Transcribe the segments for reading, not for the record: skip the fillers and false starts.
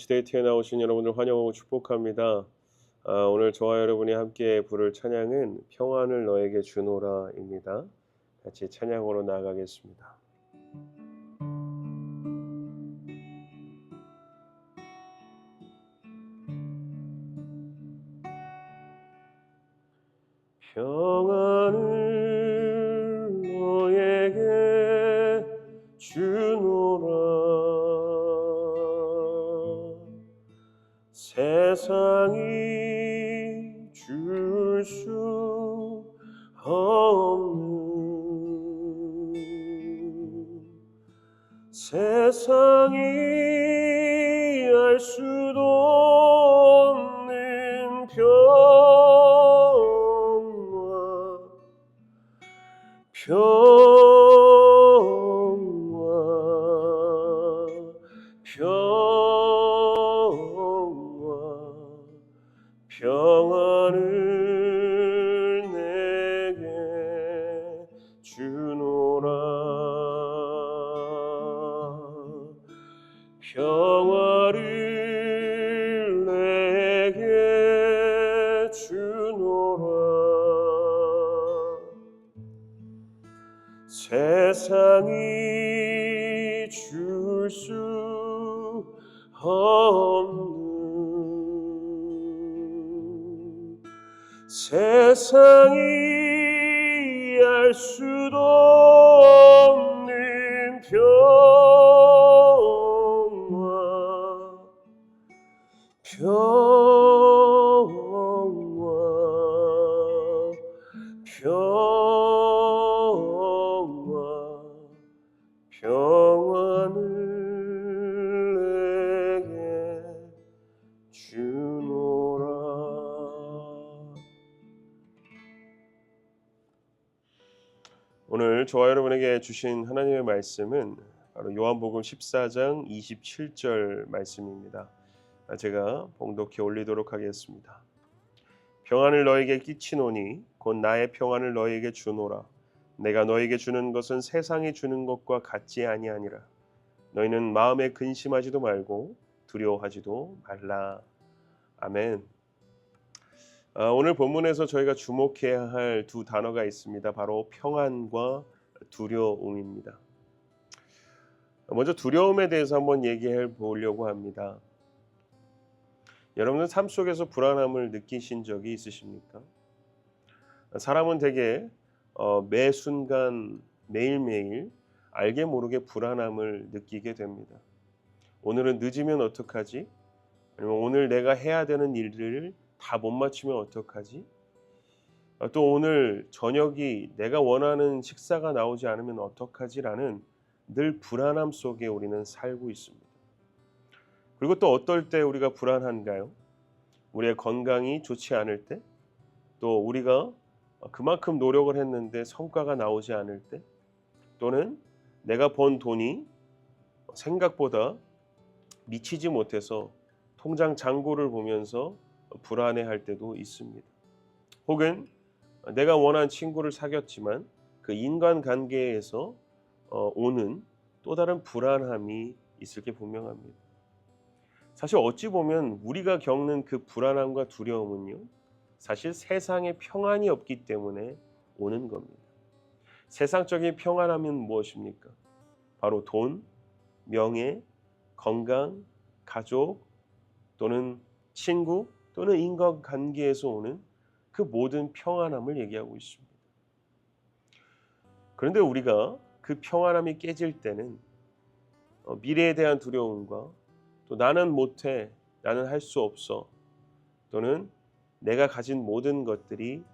런치데이트에 나오신 여러분들 환영하고 축복합니다. 오늘 저와 여러분이 함께 부를 찬양은 평안을 너에게 주노라입니다. 같이 찬양으로 나아가겠습니다. 평안을 너에게 주노라. 세상이 줄 수 없는, 세상이 알 수도 없는 평안을 내게 주노라. 평화를 내게 주노라. 세상이 줄 수 없는, 세상이 알 수도 없는 평안을 내게 주노라. 오늘 저와 여러분에게 주신 하나님의 말씀은 바로 요한복음 14장 27절 말씀입니다. 제가 봉독해 올리도록 하겠습니다. 평안을 너에게 끼치노니 곧 나의 평안을 너에게 주노라. 내가 너에게 주는 것은 세상이 주는 것과 같지 아니하니라. 너희는 마음에 근심하지도 말고 두려워하지도 말라. 아멘. 오늘 본문에서 저희가 주목해야 할 두 단어가 있습니다. 바로 평안과 두려움입니다. 먼저 두려움에 대해서 한번 얘기해 보려고 합니다. 여러분은 삶 속에서 불안함을 느끼신 적이 있으십니까? 사람은 대개 매 순간 매일매일 알게 모르게 불안함을 느끼게 됩니다. 오늘은 늦으면 어떡하지? 아니면 오늘 내가 해야 되는 일들을 다 못 맞추면 어떡하지? 또 오늘 저녁이 내가 원하는 식사가 나오지 않으면 어떡하지라는 늘 불안함 속에 우리는 살고 있습니다. 그리고 또 어떨 때 우리가 불안한가요? 우리의 건강이 좋지 않을 때, 또 우리가 그만큼 노력을 했는데 성과가 나오지 않을 때, 또는 내가 번 돈이 생각보다 미치지 못해서 통장 잔고를 보면서 불안해할 때도 있습니다. 혹은 내가 원한 친구를 사귀었지만 그 인간관계에서 오는 또 다른 불안함이 있을 게 분명합니다. 사실 어찌 보면 우리가 겪는 그 불안함과 두려움은요, 사실 세상에 평안이 없기 때문에 오는 겁니다. 세상적인 평안함은 무엇입니까? 바로 돈, 명예, 건강, 가족, 또는 친구, 또는 인간관계에서 오는 그 모든 평안함을 얘기하고 있습니다. 그런데 우리가 그 평안함이 깨질 때는 미래에 대한 두려움과 또 나는 못해, 나는 할 수 없어, 또는 내가 가진 모든 것들이,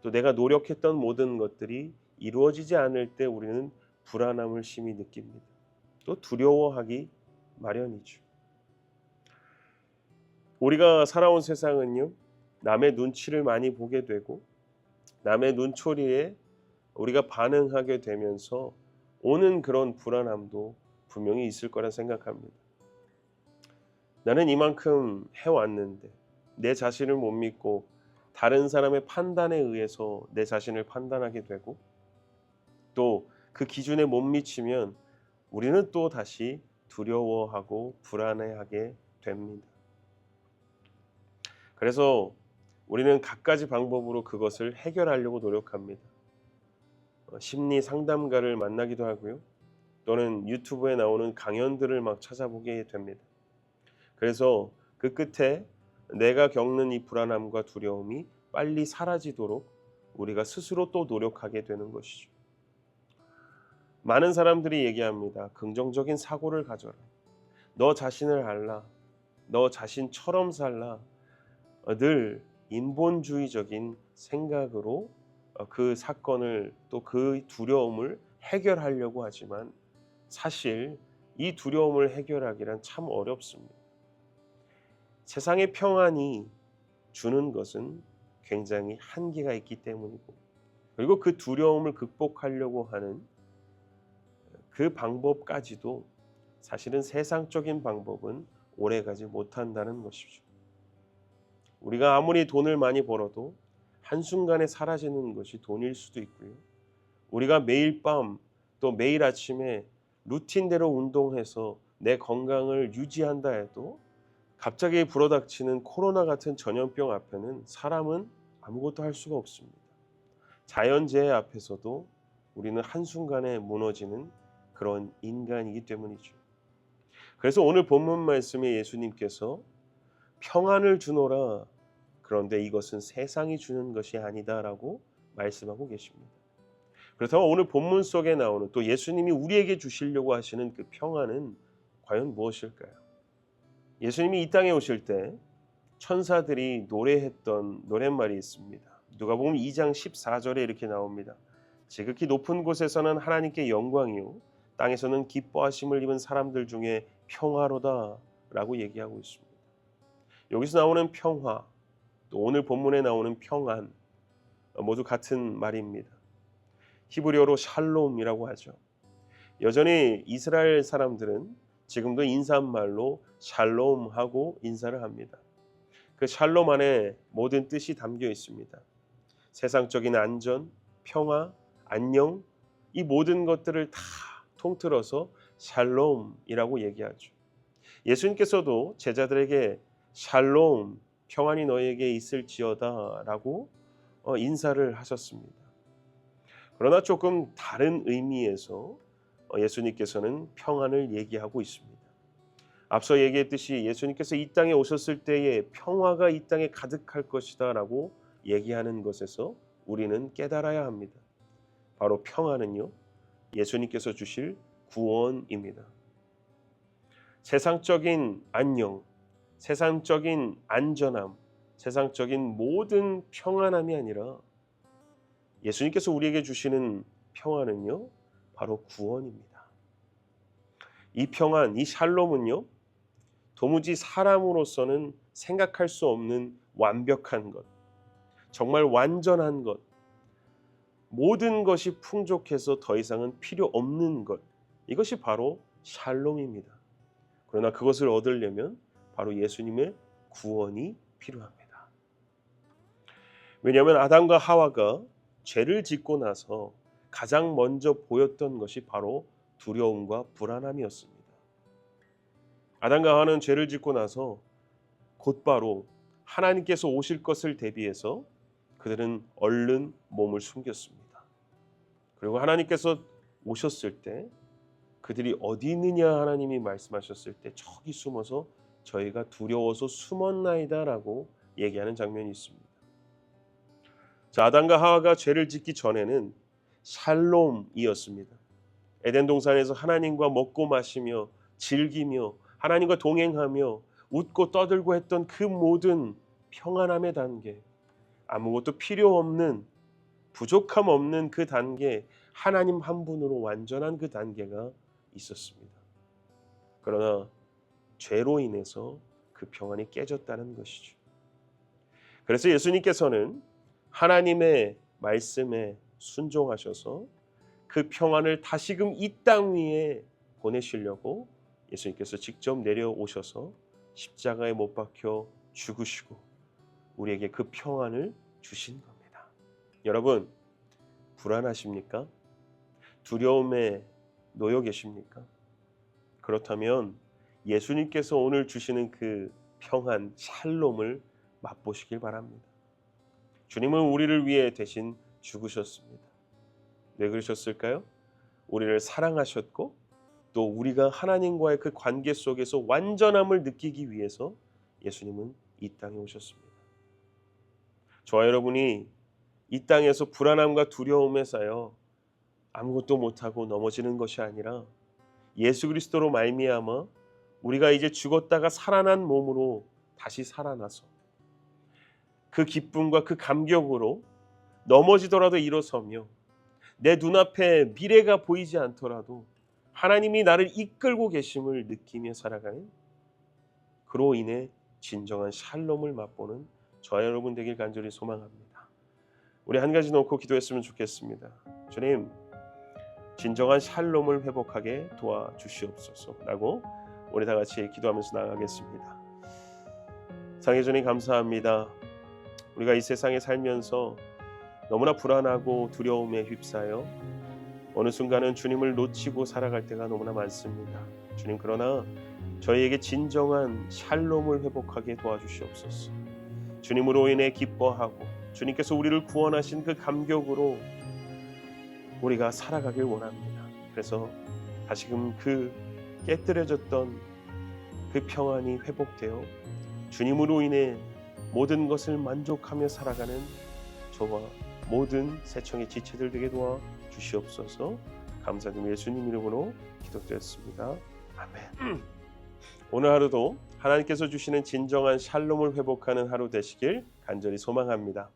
또 내가 노력했던 모든 것들이 이루어지지 않을 때 우리는 불안함을 심히 느낍니다. 또 두려워하기 마련이죠. 우리가 살아온 세상은요, 남의 눈치를 많이 보게 되고 남의 눈초리에 우리가 반응하게 되면서 오는 그런 불안함도 분명히 있을 거라 생각합니다. 나는 이만큼 해왔는데 내 자신을 못 믿고 다른 사람의 판단에 의해서 내 자신을 판단하게 되고, 또 그 기준에 못 미치면 우리는 또 다시 두려워하고 불안해하게 됩니다. 그래서 우리는 갖가지 방법으로 그것을 해결하려고 노력합니다. 심리 상담가를 만나기도 하고요. 또는 유튜브에 나오는 강연들을 막 찾아보게 됩니다. 그래서 그 끝에 내가 겪는 이 불안함과 두려움이 빨리 사라지도록 우리가 스스로 또 노력하게 되는 것이죠. 많은 사람들이 얘기합니다. 긍정적인 사고를 가져라. 너 자신을 알라. 너 자신처럼 살라. 늘 인본주의적인 생각으로 그 사건을 또 그 두려움을 해결하려고 하지만 사실 이 두려움을 해결하기란 참 어렵습니다. 세상의 평안이 주는 것은 굉장히 한계가 있기 때문이고, 그리고 그 두려움을 극복하려고 하는 그 방법까지도 사실은 세상적인 방법은 오래가지 못한다는 것이죠. 우리가 아무리 돈을 많이 벌어도 한순간에 사라지는 것이 돈일 수도 있고요. 우리가 매일 밤 또 매일 아침에 루틴대로 운동해서 내 건강을 유지한다 해도 갑자기 불어닥치는 코로나 같은 전염병 앞에는 사람은 아무것도 할 수가 없습니다. 자연재해 앞에서도 우리는 한순간에 무너지는 그런 인간이기 때문이죠. 그래서 오늘 본문 말씀에 예수님께서 평안을 주노라. 그런데 이것은 세상이 주는 것이 아니다라고 말씀하고 계십니다. 그렇다면 오늘 본문 속에 나오는 또 예수님이 우리에게 주시려고 하시는 그 평안은 과연 무엇일까요? 예수님이 이 땅에 오실 때 천사들이 노래했던 노랫말이 있습니다. 누가복음 2장 14절에 이렇게 나옵니다. 지극히 높은 곳에서는 하나님께 영광이요 땅에서는 기뻐하심을 입은 사람들 중에 평화로다 라고 얘기하고 있습니다. 여기서 나오는 평화, 또 오늘 본문에 나오는 평안 모두 같은 말입니다. 히브리어로 샬롬이라고 하죠. 여전히 이스라엘 사람들은 지금도 인사말로 샬롬하고 인사를 합니다. 그 샬롬 안에 모든 뜻이 담겨 있습니다. 세상적인 안전, 평화, 안녕, 이 모든 것들을 다 통틀어서 샬롬이라고 얘기하죠. 예수님께서도 제자들에게 샬롬, 평안이 너에게 있을지어다 라고 인사를 하셨습니다. 그러나 조금 다른 의미에서 예수님께서는 평안을 얘기하고 있습니다. 앞서 얘기했듯이 예수님께서 이 땅에 오셨을 때에 평화가 이 땅에 가득할 것이다 라고 얘기하는 것에서 우리는 깨달아야 합니다. 바로 평안은요, 예수님께서 주실 구원입니다. 세상적인 안녕, 세상적인 안전함, 세상적인 모든 평안함이 아니라 예수님께서 우리에게 주시는 평안은요, 바로 구원입니다. 이 평안, 이 샬롬은요, 도무지 사람으로서는 생각할 수 없는 완벽한 것, 정말 완전한 것, 모든 것이 풍족해서 더 이상은 필요 없는 것, 이것이 바로 샬롬입니다. 그러나 그것을 얻으려면 바로 예수님의 구원이 필요합니다. 왜냐하면 아담과 하와가 죄를 짓고 나서 가장 먼저 보였던 것이 바로 두려움과 불안함이었습니다. 아담과 하와는 죄를 짓고 나서 곧바로 하나님께서 오실 것을 대비해서 그들은 얼른 몸을 숨겼습니다. 그리고 하나님께서 오셨을 때 그들이 어디 있느냐 하나님이 말씀하셨을 때 저기 숨어서 저희가 두려워서 숨었나이다 라고 얘기하는 장면이 있습니다. 자, 아담과 하와가 죄를 짓기 전에는 샬롬이었습니다. 에덴 동산에서 하나님과 먹고 마시며 즐기며 하나님과 동행하며 웃고 떠들고 했던 그 모든 평안함의 단계, 아무것도 필요 없는 부족함 없는 그 단계, 하나님 한 분으로 완전한 그 단계가 있었습니다. 그러나 죄로 인해서 그 평안이 깨졌다는 것이죠. 그래서 예수님께서는 하나님의 말씀에 순종하셔서 그 평안을 다시금 이 땅 위에 보내시려고 예수님께서 직접 내려오셔서 십자가에 못 박혀 죽으시고 우리에게 그 평안을 주신 겁니다. 여러분, 불안하십니까? 두려움에 놓여 계십니까? 그렇다면 예수님께서 오늘 주시는 그 평안, 샬롬을 맛보시길 바랍니다. 주님은 우리를 위해 대신 죽으셨습니다. 왜 그러셨을까요? 우리를 사랑하셨고 또 우리가 하나님과의 그 관계 속에서 완전함을 느끼기 위해서 예수님은 이 땅에 오셨습니다. 저와 여러분이 이 땅에서 불안함과 두려움에 쌓여 아무것도 못하고 넘어지는 것이 아니라 예수 그리스도로 말미암아 우리가 이제 죽었다가 살아난 몸으로 다시 살아나서 그 기쁨과 그 감격으로 넘어지더라도 일어서며 내 눈앞에 미래가 보이지 않더라도 하나님이 나를 이끌고 계심을 느끼며 살아가는, 그로 인해 진정한 샬롬을 맛보는 저와 여러분 되길 간절히 소망합니다. 우리 한 가지 놓고 기도했으면 좋겠습니다. 주님, 진정한 샬롬을 회복하게 도와주시옵소서라고 우리 다 같이 기도하면서 나아가겠습니다. 상해 주님 감사합니다. 우리가 이 세상에 살면서 너무나 불안하고 두려움에 휩싸여 어느 순간은 주님을 놓치고 살아갈 때가 너무나 많습니다. 주님, 그러나 저희에게 진정한 샬롬을 회복하게 도와주시옵소서. 주님으로 인해 기뻐하고 주님께서 우리를 구원하신 그 감격으로 우리가 살아가길 원합니다. 그래서 다시금 그 깨뜨려졌던 그 평안이 회복되어 주님으로 인해 모든 것을 만족하며 살아가는 저와 모든 새청의 지체들 되게 도와주시옵소서. 감사드리며 예수님 이름으로 기도드렸습니다. 아멘. 오늘 하루도 하나님께서 주시는 진정한 샬롬을 회복하는 하루 되시길 간절히 소망합니다.